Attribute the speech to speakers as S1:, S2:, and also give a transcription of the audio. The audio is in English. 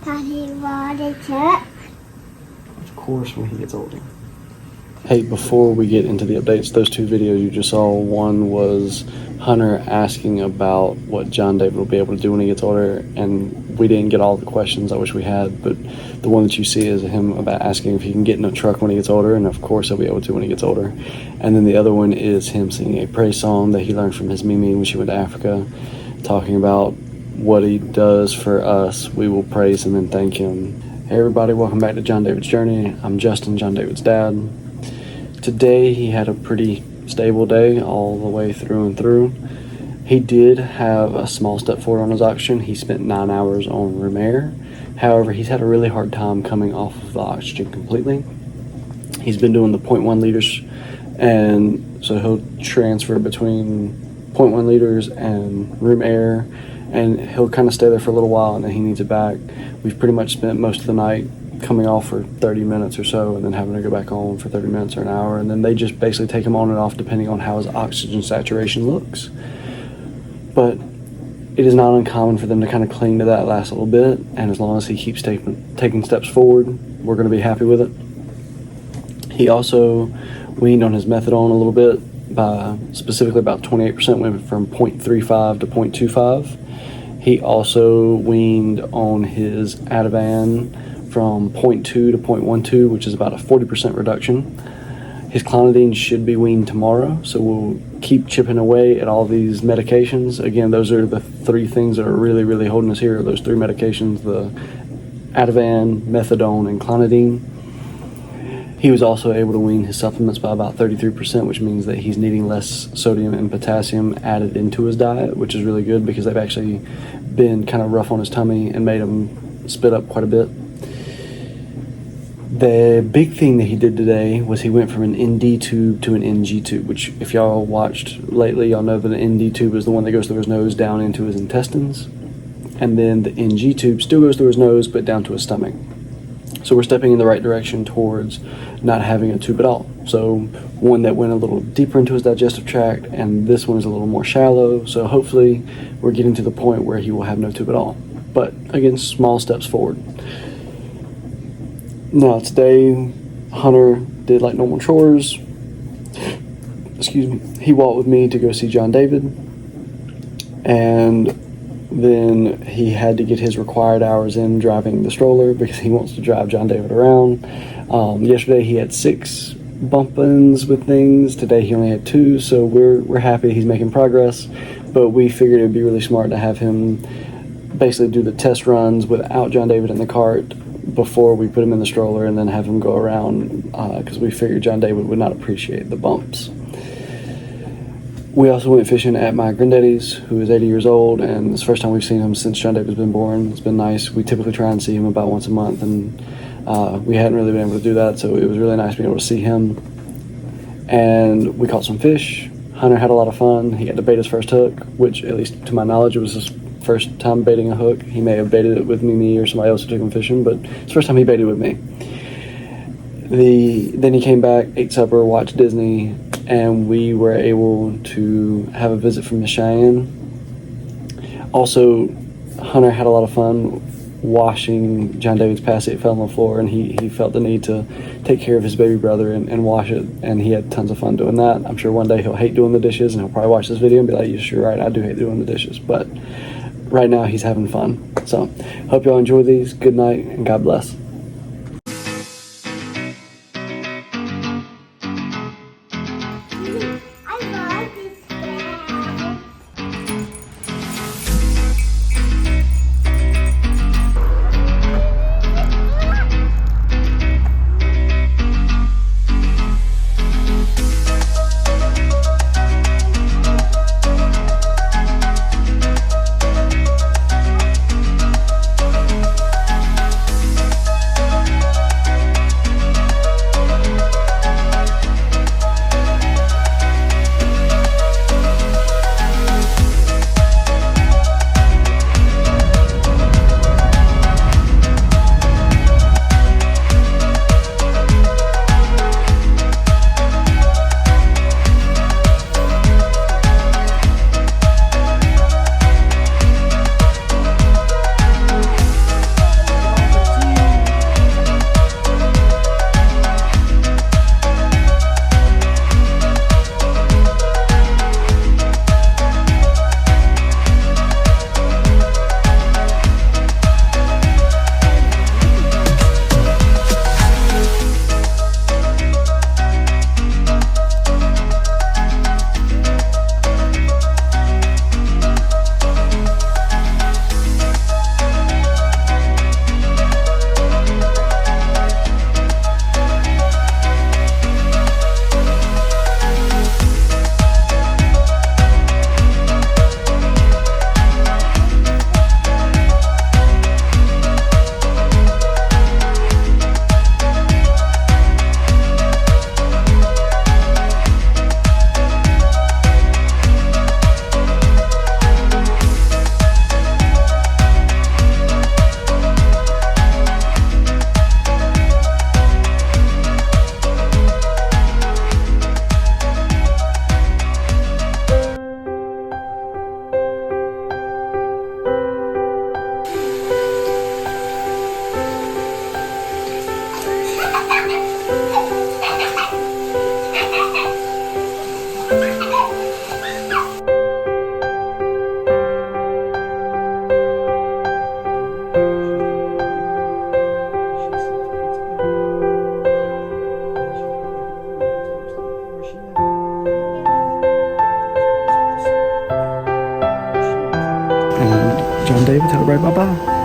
S1: Daddy wanted to.
S2: Of course, when he gets older. Hey, before we get into the updates, those two videos you just saw, one was Hunter asking about what Jon David will be able to do when he gets older, and we didn't get all the questions I wish we had, but the one that you see is him about asking if he can get in a truck when he gets older, and of course he'll be able to when he gets older. And then the other one is him singing a praise song that he learned from his Mimi when she went to Africa, talking about what he does for us. We will praise him and thank him. Hey everybody, welcome back to Jon David's Journey. I'm Justin, Jon David's dad. Today he had a pretty stable day all the way through and through. He did have a small step forward on his oxygen. He spent 9 hours on room air. However, he's had a really hard time coming off of the oxygen completely. He's been doing the 0.1 liters, and so he'll transfer between 0.1 liters and room air, and he'll kind of stay there for a little while, and then he needs it back. We've pretty much spent most of the night coming off for 30 minutes or so, and then having to go back on for 30 minutes or an hour, and then they just basically take him on and off depending on how his oxygen saturation looks. But it is not uncommon for them to kind of cling to that last little bit, and as long as he keeps taking steps forward, we're going to be happy with it. He also weaned on his methadone a little bit, by specifically about 28%, went from 0.35 to 0.25. He also weaned on his Ativan from 0.2 to 0.12, which is about a 40% reduction. His clonidine should be weaned tomorrow, so we'll keep chipping away at all these medications. Again, those are the three things that are really, really holding us here, those three medications, the Ativan, methadone, and clonidine. He was also able to wean his supplements by about 33%, which means that he's needing less sodium and potassium added into his diet, which is really good because they've actually been kind of rough on his tummy and made him spit up quite a bit. The big thing that he did today was he went from an ND tube to an NG tube, which if y'all watched lately, y'all know that an ND tube is the one that goes through his nose down into his intestines. And then the NG tube still goes through his nose, but down to his stomach. So we're stepping in the right direction towards not having a tube at all. So one that went a little deeper into his digestive tract, and this one is a little more shallow. So hopefully we're getting to the point where he will have no tube at all. But again, small steps forward. Now today, Hunter did like normal chores. Excuse me. He walked with me to go see Jon David, and then he had to get his required hours in driving the stroller because he wants to drive Jon David around. Yesterday he had 6 bump-ins with things. Today he only had 2, so we're happy he's making progress. But we figured it would be really smart to have him basically do the test runs without Jon David in the cart before we put him in the stroller, and then have him go around because we figured Jon David would not appreciate the bumps. We also went fishing at my Grandaddy's, who is 80 years old, and it's the first time we've seen him since Jon David's been born. It's been nice. We typically try and see him about once a month, and we hadn't really been able to do that, so it was really nice being able to see him. And we caught some fish. Hunter had a lot of fun. He got to bait his first hook, which, at least to my knowledge, it was his first time baiting a hook. He may have baited it with me or somebody else who took him fishing, but it's the first time he baited with me. Then he came back, ate supper, watched Disney, and we were able to have a visit from Miss Chyeanne. Also, Hunter had a lot of fun washing Jon David's passy. It fell on the floor, and he felt the need to take care of his baby brother and wash it, and he had tons of fun doing that. I'm sure one day he'll hate doing the dishes, and he'll probably watch this video and be like, yes, you're right, I do hate doing the dishes, but right now he's having fun. So hope y'all enjoy these. Good night, and God bless. Jon David, tell everybody bye-bye.